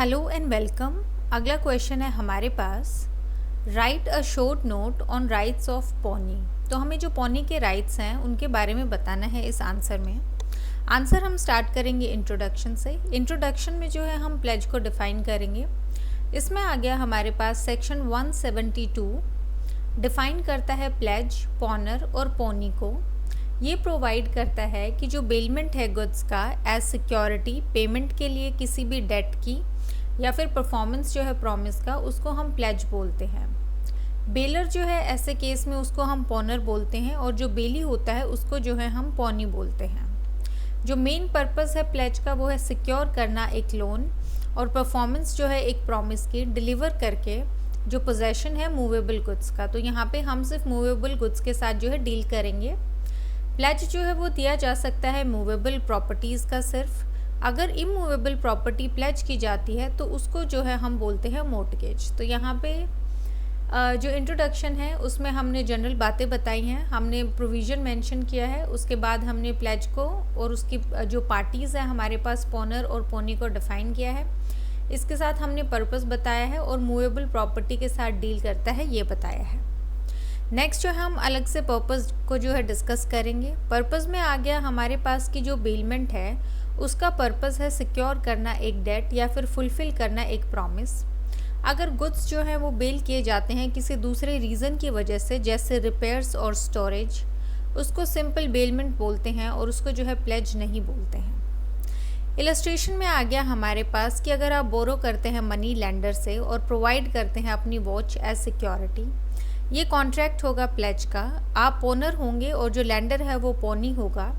Hello and welcome. अगला question है हमारे पास, write a short note on rights of pawnee. तो हमें जो पॉनी के राइट्स हैं उनके बारे में बताना है इस आंसर में। आंसर हम स्टार्ट करेंगे इंट्रोडक्शन से। इंट्रोडक्शन में जो है हम प्लेज को डिफाइन करेंगे। इसमें आ गया हमारे पास सेक्शन 172 डिफाइन करता है प्लेज, पॉनर और पॉनी को। ये प्रोवाइड करता है कि जो बेलमेंट है गुड्स का एज सिक्योरिटी पेमेंट के लिए किसी भी डेट की या फिर परफॉर्मेंस जो है प्रॉमिस का, उसको हम प्लेज बोलते हैं। बेलर जो है ऐसे केस में उसको हम पॉनर बोलते हैं और जो बेली होता है उसको जो है हम पॉनी बोलते हैं। जो मेन पर्पस है प्लेज का वो है सिक्योर करना एक लोन और परफॉर्मेंस जो है एक प्रॉमिस की डिलीवर करके जो पोजेशन है मूवेबल गुड्स का। तो यहाँ पे हम सिर्फ मूवेबल गुड्स के साथ जो है डील करेंगे। प्लेज जो है वो दिया जा सकता है मूवेबल प्रॉपर्टीज़ का सिर्फ। अगर इमूवेबल प्रॉपर्टी प्लेज की जाती है तो उसको जो है हम बोलते हैं मॉर्टगेज। तो यहाँ पे जो इंट्रोडक्शन है उसमें हमने जनरल बातें बताई हैं, हमने प्रोविज़न मेंशन किया है, उसके बाद हमने प्लेज को और उसकी जो पार्टीज़ हैं हमारे पास पॉनर और पॉनी को डिफ़ाइन किया है। इसके साथ हमने पर्पस बताया है और मूवेबल प्रॉपर्टी के साथ डील करता है ये बताया है। नेक्स्ट जो है हम अलग से पर्पस को जो है डिस्कस करेंगे। पर्पस में आ गया हमारे पास की जो बेलमेंट है उसका पर्पस है सिक्योर करना एक डेट या फिर फुलफ़िल करना एक प्रॉमिस। अगर गुड्स जो है वो बेल किए जाते हैं किसी दूसरे रीज़न की वजह से, जैसे रिपेयर्स और स्टोरेज, उसको सिंपल बेलमेंट बोलते हैं और उसको जो है प्लेज नहीं बोलते हैं। इलस्ट्रेशन में आ गया हमारे पास कि अगर आप बोरो करते हैं मनी लेंडर से और प्रोवाइड करते हैं अपनी वॉच एज सिक्योरिटी, ये कॉन्ट्रैक्ट होगा प्लेज का। आप ओनर होंगे और जो लेंडर है वो पॉनी होगा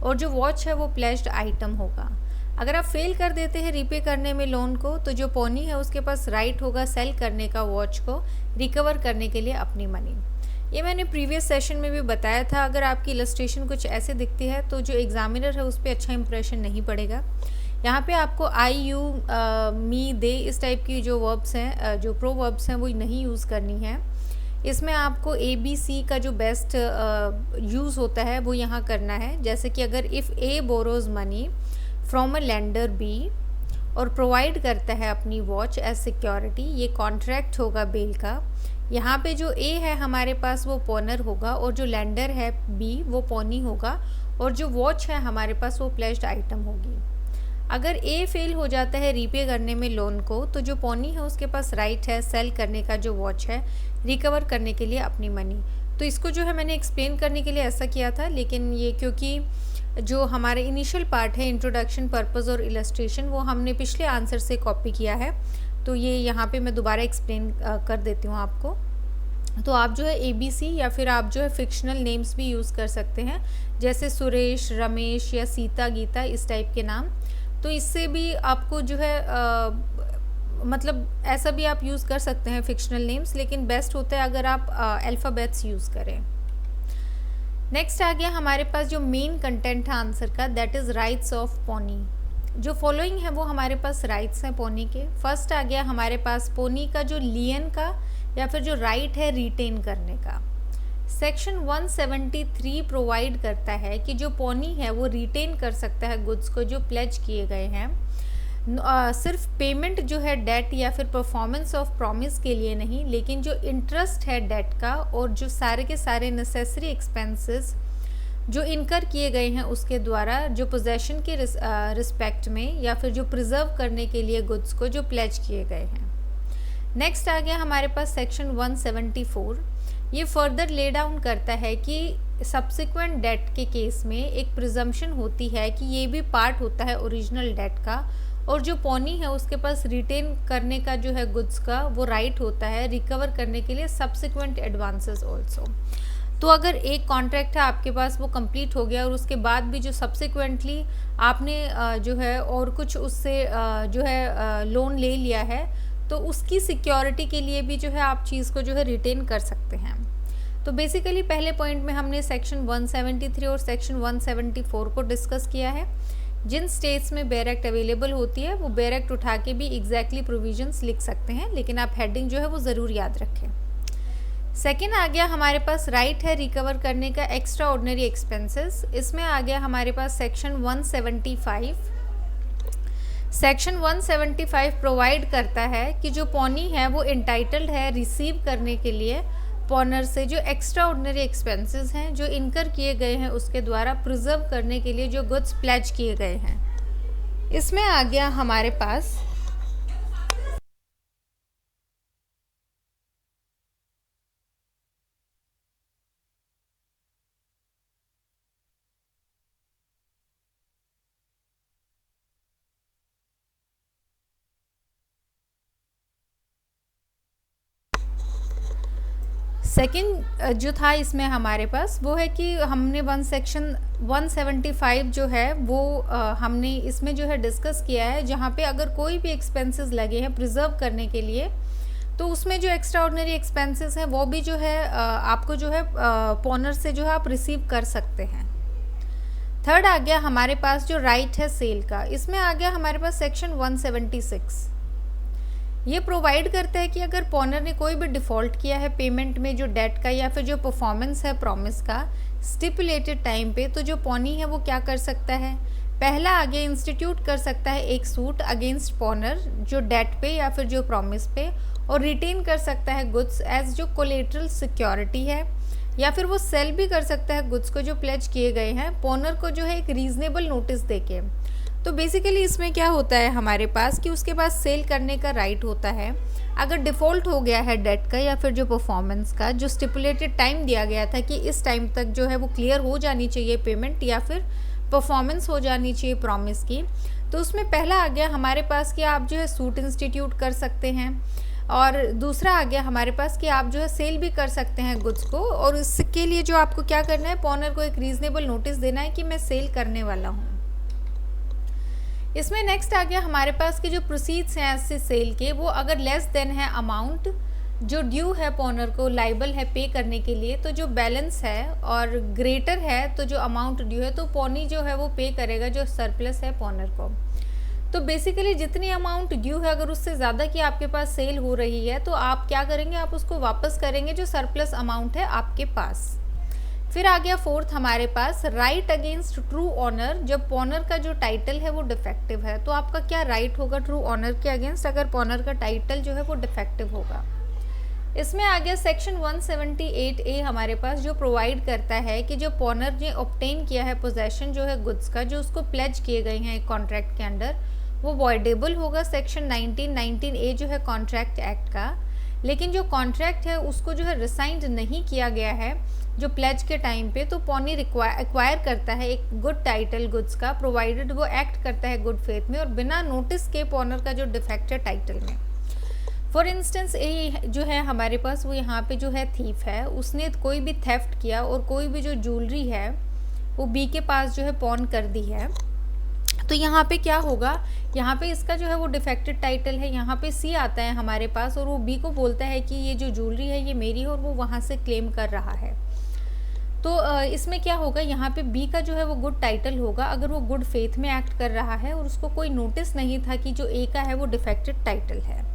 और जो वॉच है वो प्लेज्ड आइटम होगा। अगर आप फेल कर देते हैं रीपे करने में लोन को, तो जो पॉनी है उसके पास राइट होगा सेल करने का वॉच को रिकवर करने के लिए अपनी मनी। ये मैंने प्रीवियस सेशन में भी बताया था। अगर आपकी इलस्ट्रेशन कुछ ऐसे दिखती है तो जो एग्जामिनर है उस पर अच्छा इंप्रेशन नहीं पड़ेगा। यहाँ पे आपको आई, यू, मी, दे इस टाइप की जो वर्ब्स हैं, जो प्रो वर्ब्स हैं, वो नहीं यूज़ करनी है। इसमें आपको ए बी सी का जो बेस्ट यूज़ होता है वो यहाँ करना है। जैसे कि अगर if A borrows money from a lender B और प्रोवाइड करता है अपनी वॉच एज सिक्योरिटी, ये कॉन्ट्रैक्ट होगा बेल का। यहाँ पे जो ए है हमारे पास वो पॉनर होगा और जो लेंडर है बी वो पॉनी होगा और जो वॉच है हमारे पास वो प्लेज्ड आइटम होगी। अगर ए फेल हो जाता है रीपे करने में लोन को, तो जो पॉनी है उसके पास राइट है सेल करने का जो वॉच है रिकवर करने के लिए अपनी मनी। तो इसको जो है मैंने एक्सप्लेन करने के लिए ऐसा किया था, लेकिन ये क्योंकि जो हमारे इनिशियल पार्ट है इंट्रोडक्शन, पर्पस और इलस्ट्रेशन, वो हमने पिछले आंसर से कॉपी किया है, तो ये यहाँ पे मैं दोबारा एक्सप्लेन कर देती हूँ आपको। तो आप जो है ABC या फिर आप जो है फिक्शनल नेम्स भी यूज़ कर सकते हैं, जैसे सुरेश, रमेश या सीता, गीता, इस टाइप के नाम। तो इससे भी आपको जो है मतलब ऐसा भी आप यूज़ कर सकते हैं फिक्शनल नेम्स, लेकिन बेस्ट होता है अगर आप अल्फ़ाबेट्स यूज़ करें। नेक्स्ट आ गया हमारे पास जो मेन कंटेंट है आंसर का, that is rights of pony. जो फॉलोइंग है वो हमारे पास राइट्स हैं पॉनी के। फर्स्ट आ गया हमारे पास पॉनी का जो लियन का या फिर जो राइट है रिटेन करने का। सेक्शन 173 प्रोवाइड करता है कि जो पॉनी है वो रिटेन कर सकता है गुड्स को जो प्लेज किए गए हैं, सिर्फ पेमेंट जो है डेट या फिर परफॉर्मेंस ऑफ प्रॉमिस के लिए नहीं, लेकिन जो इंटरेस्ट है डेट का और जो सारे के सारे नेसेसरी एक्सपेंसेस जो इनकर किए गए हैं उसके द्वारा जो पोजेशन के रिस्पेक्ट में या फिर जो प्रिजर्व करने के लिए गुड्स को जो प्लेज किए गए हैं। नेक्स्ट आ गया हमारे पास सेक्शन 174। ये फर्दर ले डाउन करता है कि सब्सिक्वेंट डेट के केस में एक प्रिजम्पशन होती है कि ये भी पार्ट होता है ओरिजिनल डेट का और जो पॉनी है उसके पास रिटेन करने का जो है गुड्स का वो राइट होता है रिकवर करने के लिए सब्सिक्वेंट एडवांसेस ऑल्सो। तो अगर एक कॉन्ट्रैक्ट है आपके पास वो कंप्लीट हो गया और उसके बाद भी जो सब्सिक्वेंटली आपने जो है और कुछ उससे जो है लोन ले लिया है, तो उसकी सिक्योरिटी के लिए भी जो है आप चीज़ को जो है रिटेन कर सकते हैं। तो बेसिकली पहले पॉइंट में हमने सेक्शन 173 और सेक्शन 174 को डिस्कस किया है। जिन स्टेट्स में बेयर एक्ट अवेलेबल होती है वो बेयर एक्ट उठा के भी एग्जैक्टली प्रोविजंस लिख सकते हैं, लेकिन आप हेडिंग जो है वो ज़रूर याद रखें। सेकेंड आ गया हमारे पास राइट है रिकवर करने का एक्स्ट्रा ऑर्डिनरी एक्सपेंसेस। इसमें आ गया हमारे पास सेक्शन 175 सेक्शन 175 प्रोवाइड करता है कि जो पॉनी है वो इंटाइटल्ड है रिसीव करने के लिए पॉनर से जो एक्स्ट्रा ऑर्डिनरी एक्सपेंसेस हैं जो इनकर किए गए हैं उसके द्वारा प्रिजर्व करने के लिए जो गुड्स प्लेज किए गए हैं। इसमें आ गया हमारे पास सेकंड जो था इसमें हमारे पास वो है कि हमने सेक्शन 175 जो है वो हमने इसमें जो है डिस्कस किया है, जहाँ पे अगर कोई भी एक्सपेंसेस लगे हैं प्रिजर्व करने के लिए तो उसमें जो एक्स्ट्रा ऑर्डिनरी एक्सपेंसेस हैं वो भी जो है आपको जो है पॉनर से जो है आप रिसीव कर सकते हैं। थर्ड आ गया हमारे पास जो राइट है सेल का। इसमें आ गया हमारे पास सेक्शन 176। ये प्रोवाइड करता है कि अगर पॉनर ने कोई भी डिफ़ॉल्ट किया है पेमेंट में जो डेट का या फिर जो परफॉर्मेंस है प्रॉमिस का स्टिपुलेटेड टाइम पे, तो जो पॉनी है वो क्या कर सकता है, पहला आगे इंस्टीट्यूट कर सकता है एक सूट अगेंस्ट पॉनर जो डेट पे या फिर जो प्रॉमिस पे, और रिटेन कर सकता है गुड्स एज जो कोलेटरल सिक्योरिटी है, या फिर वो सेल भी कर सकता है गुड्स को जो प्लेज किए गए हैं पॉनर को जो है एक रीजनेबल नोटिस देके। तो बेसिकली इसमें क्या होता है हमारे पास कि उसके पास सेल करने का राइट होता है अगर डिफ़ॉल्ट हो गया है डेट का या फिर जो परफॉर्मेंस का जो स्टिपुलेटेड टाइम दिया गया था कि इस टाइम तक जो है वो क्लियर हो जानी चाहिए पेमेंट या फिर परफॉर्मेंस हो जानी चाहिए प्रॉमिस की। तो उसमें पहला आ गया हमारे पास कि आप जो है सूट इंस्टीट्यूट कर सकते हैं, और दूसरा आ गया हमारे पास कि आप जो है सेल भी कर सकते हैं गुड्स को, और इसके लिए जो आपको क्या करना है पॉनर को एक रीज़नेबल नोटिस देना है कि मैं सेल करने वाला हूँ। इसमें नेक्स्ट आ गया हमारे पास कि जो प्रोसीड्स हैं ऐसे सेल के वो अगर लेस देन है अमाउंट जो ड्यू है पॉनर को लाइबल है पे करने के लिए, तो जो बैलेंस है और ग्रेटर है तो जो अमाउंट ड्यू है तो पॉनी जो है वो पे करेगा जो सरप्लस है पॉनर को। तो बेसिकली जितनी अमाउंट ड्यू है अगर उससे ज़्यादा की आपके पास सेल हो रही है तो आप क्या करेंगे, आप उसको वापस करेंगे जो सरप्लस अमाउंट है आपके पास। फिर आ गया फोर्थ हमारे पास राइट अगेंस्ट ट्रू ऑनर, जब पॉनर का जो टाइटल है वो डिफेक्टिव है तो आपका क्या राइट होगा ट्रू ऑनर के अगेंस्ट अगर पॉनर का टाइटल जो है वो डिफेक्टिव होगा। इसमें आ गया सेक्शन 178A हमारे पास जो प्रोवाइड करता है कि जो पॉनर ने ऑब्टेन किया है पोजेशन जो है गुड्स का जो उसको प्लेज किए गए हैं एक कॉन्ट्रैक्ट के अंडर वो वॉइडेबल होगा सेक्शन 1919A जो है कॉन्ट्रैक्ट एक्ट का। लेकिन जो कॉन्ट्रैक्ट है उसको जो है रिसाइंड नहीं किया गया है जो प्लेज के टाइम पे, तो पॉनी एक्वायर करता है एक गुड टाइटल गुड्स का प्रोवाइडेड वो एक्ट करता है गुड फेथ में और बिना नोटिस के पॉनर का जो डिफेक्ट है टाइटल में। फॉर इंस्टेंस ए जो है हमारे पास वो यहाँ पे जो है थीफ है, उसने कोई भी थेफ्ट किया और कोई भी जो ज्वेलरी है वो बी के पास जो है पॉन कर दी है, तो यहाँ पे क्या होगा, यहाँ पे इसका जो है वो डिफेक्टेड टाइटल है, यहाँ पे सी आता है हमारे पास और वो बी को बोलता है कि ये जो ज्वेलरी है ये मेरी है और वो वहाँ से क्लेम कर रहा है। तो इसमें क्या होगा, यहाँ पे बी का जो है वो गुड टाइटल होगा अगर वो गुड फेथ में एक्ट कर रहा है और उसको कोई नोटिस नहीं था कि जो ए का है वो डिफेक्टेड टाइटल है।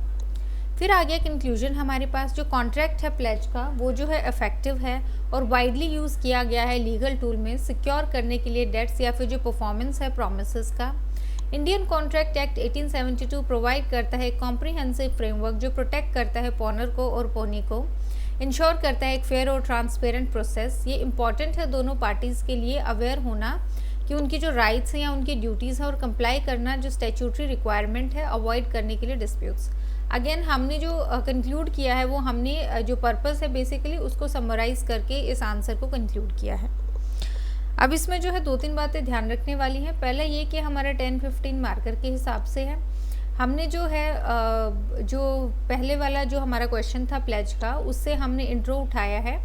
फिर आ गया कंक्लूजन हमारे पास, जो कॉन्ट्रैक्ट है प्लेज का वो जो है इफेक्टिव है और वाइडली यूज़ किया गया है लीगल टूल में सिक्योर करने के लिए डेट्स या फिर जो परफॉर्मेंस है प्रोमिसेस का। इंडियन कॉन्ट्रैक्ट एक्ट 1872 प्रोवाइड करता है कॉम्प्रिहेंसिव फ्रेमवर्क जो प्रोटेक्ट करता है पॉनर को और पोनी को, इंश्योर करता है एक फेयर और ट्रांसपेरेंट प्रोसेस। ये इंपॉर्टेंट है दोनों पार्टीज़ के लिए अवेयर होना कि उनकी जो राइट्स हैं या उनकी ड्यूटीज़ हैं और कंप्लाई करना जो स्टैट्यूटरी रिक्वायरमेंट है अवॉइड करने के लिए डिस्प्यूट्स। अगेन हमने जो कंक्लूड किया है वो हमने जो पर्पस है बेसिकली उसको समराइज़ करके इस आंसर को कंक्लूड किया है। अब इसमें जो है 2-3 बातें ध्यान रखने वाली हैं। पहला ये कि हमारा 10-15 मार्कर के हिसाब से है, हमने जो है जो पहले वाला जो हमारा क्वेश्चन था प्लेज का उससे हमने इंट्रो उठाया है,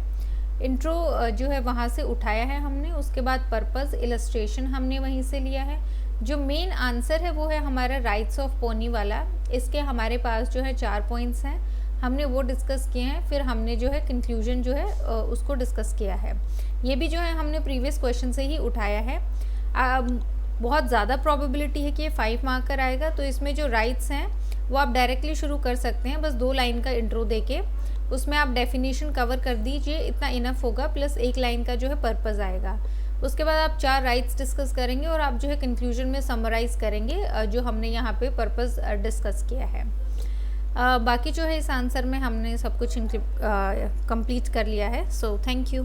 इंट्रो जो है वहाँ से उठाया है हमने, उसके बाद पर्पस इलस्ट्रेशन हमने वहीं से लिया है। जो मेन आंसर है वो है हमारा राइट्स ऑफ पोनी वाला, इसके हमारे पास जो है 4 पॉइंट्स हैं, हमने वो डिस्कस किए हैं। फिर हमने जो है कंक्लूजन जो है उसको डिस्कस किया है, ये भी जो है हमने प्रीवियस क्वेश्चन से ही उठाया है। बहुत ज़्यादा प्रोबेबिलिटी है कि ये 5 मार्कर आएगा, तो इसमें जो राइट्स हैं वो आप डायरेक्टली शुरू कर सकते हैं, बस 2 लाइन का इंट्रो देके उसमें आप डेफिनेशन कवर कर दीजिए, इतना इनफ होगा, प्लस 1 लाइन का जो है पर्पस आएगा। उसके बाद आप 4 राइट्स डिस्कस करेंगे और आप जो है कंक्लूजन में समराइज़ करेंगे जो हमने यहाँ पे पर्पस डिस्कस किया है। बाकी जो है इस आंसर में हमने सब कुछ कंप्लीट कर लिया है। So thank you.